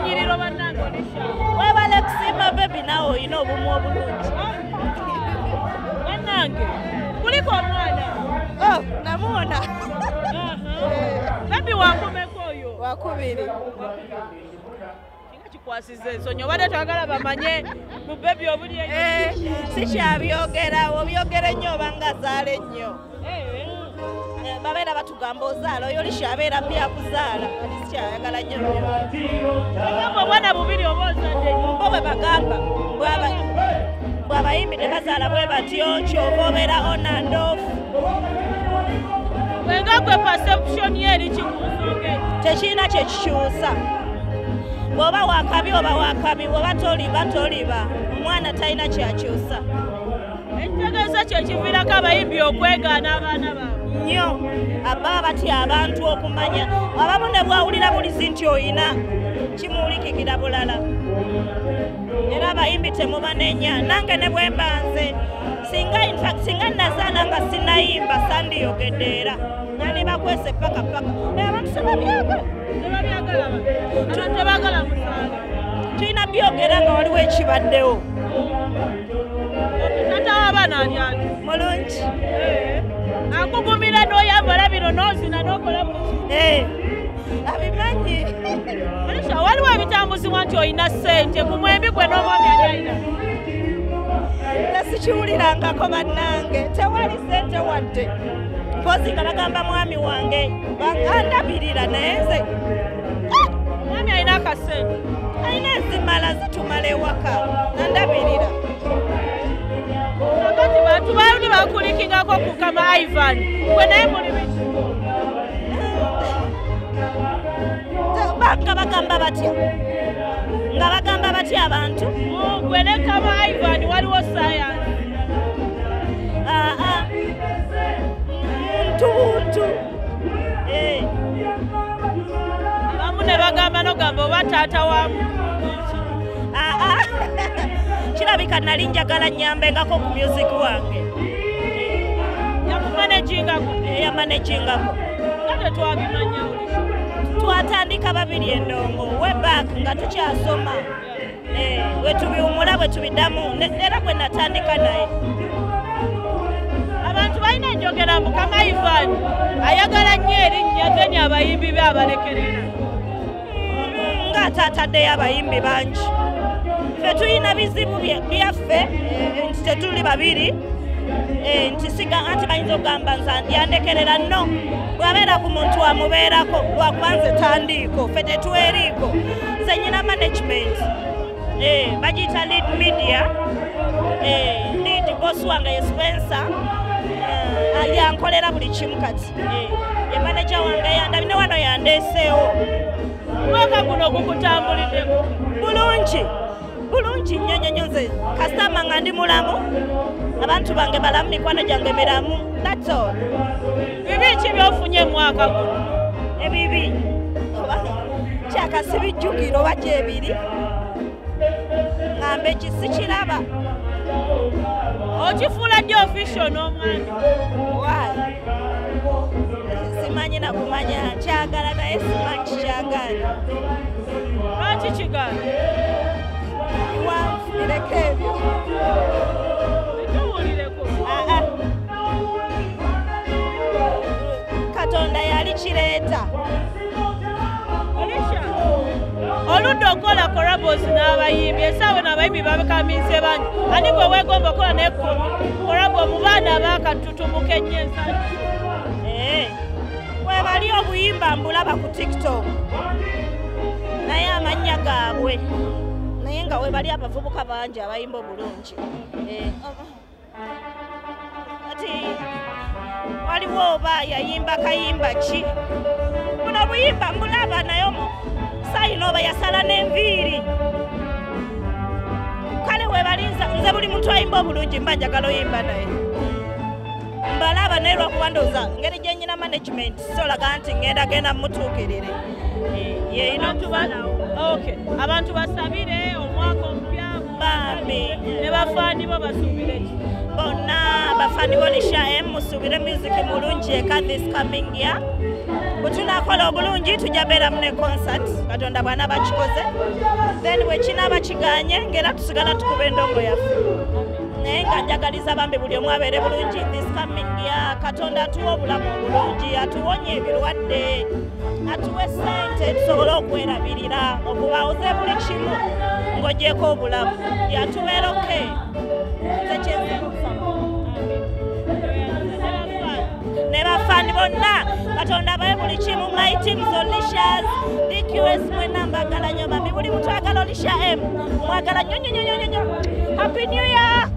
lunyiriro bannange olisha. Webale kusiima baby nawe olina obumu obulungi. Bannange, kuliko omwana? Oh, namuwona. Baby wakomeko oyo? Wakubiri. Kinga kikwasiza ensonyi obadde twagala bamanye mu baby obuli ennyo. Sikyabyogera, obyogere nnyo obanga azaala ennyo. Babeera batugamba ozaala oyo olisha abeera byakuzaala ati sikyayagala nnyo bagamba obwana bubiri oba ozadde bo bwe bagamba bw'abayimbi tebazaala bwe batyo kyova obeera on and off wenga gwe perception ye eri kikunsonga tekirina kyekikyusa bw'oba wakabi oba wakabi bw'oba toliba omwana talina kyakyusa ekitegeeza kyekiviirako abayimbi okwegaana abaana baabwe nnyo ababa batya abantu okumanya abamu ne bwawulira bulizi nti oyina kimuwulikikira bulala era abayimbi temubanenya nange ne bwe mbanze singa nazaala nga sinayimba sandiyogedde era nani bakwese paka abantu tebabyagala tebagala musaala tulina byogera nga waliwo ekibaddewo tata w'abaana ali ati mulungi akugumira n'oyambala bino n'ozina n'okola abimanyi Aisha waliwo ebitambuzibwa nti olina ssente ku mwembi gwe n'omwami alina sikiwulirangako bannange tewali ssente wadde mpozi nga bagamba mwami wange andabirira naye nze omwami alina akasente alina ezimala zitumala ewaka andabirira kakati bantu baali bakulikingako ku kama Ivan gwe naye muli biki nga bagamba batya abantu gwe ne kama Ivan waliwo sayansi ntuntu abamu ne bagamba nogamba oba taata wamu kirabika nali njagala nyambengako ku music wange yamanagingako nga tetwabimanya twatandika babiri endongo webak nga tukyasoma wetubiwumula bwetubiddamu era gwe natandika naye abantu balina enjogera mukama Ivan ayagala nnyo erinnya theni abayimbi be abalekerera ng'ate ataddeyo abayimbi bangi ffe tulina bizibu byaffe nti tetuli babiri nti siga anti bayinza okugamba nza yandekerera nno bw'abeera ku muntu amubeerako lwakuba nze tandiiko ffe tetweriiko nze nyina management bagiyita lead media lead boss wange ye Spencer yankolera buli kimu kati ye manager wange yandabine wano yandeeseewo mwaka guno gukutambuliddeko bulungi nnyo nze kasitama nga ndi mulamu abantu bange balamu mikwano gyange miramu that's all bibi ki byofunye mwaka guno ebibi kyaka sibijjukiro oba gyebiri ngambe kisikiraba okifuula ddi official n'omwami simanyi nakumanya kyagala naye simanyi kikyagaana lwaki kigaana wanfunireko ebyo bituwulireko Katonda yali kireeta Aisha oludde okola collabos n'abayimbi esaawe n'abayimbi babekaminze bangi ani gwe weegomba okola ne collabo mu baana abaakatutumuka ennyo ensani webali obuyimba mbulaba ku TikTok naye amannya gaabwe naye nga webali abavubuka bangi abayimba obulungi ati waliwo oba yayimba kayimba ki buno buyimba mbulaba naye sayina oba yasala n'enviiri kale webali nze buli muntu ayimba obulungi mba njagala oyimba naye mbalaba naye lwakuba ndowooza ngeri gye nnyina management solaga nti genda mutuukirire yeina abantu basabire omwaka omupya bambi ne bafaani bo basuubire ki bonna bafaani bolisha musuubire music mulungi eka this coming year bwe tunakola obulungi tujja beera mu ne concert Katonda bwana bakikoze then bwe kinaaba kiganye ng'era tusigala tukuba endongo yaffe naye nga njagaliza bambi buli omu abeere bulungi this coming year Katonda atuwa obulamu obulungi atuwonye ebirwadde atuwe ssente tusobole okwerabirira okubawoze buli kimu ng'oggyeko obulamu yatubeera oke nze kyenzimusaba ne bafani bonna Katonda bawe buli kimu my team Olicias DQS mwena mbagala nnyo bambi buli muntu agala Olicia M mwagala nnyo nnyo nnyo nnyo happy new year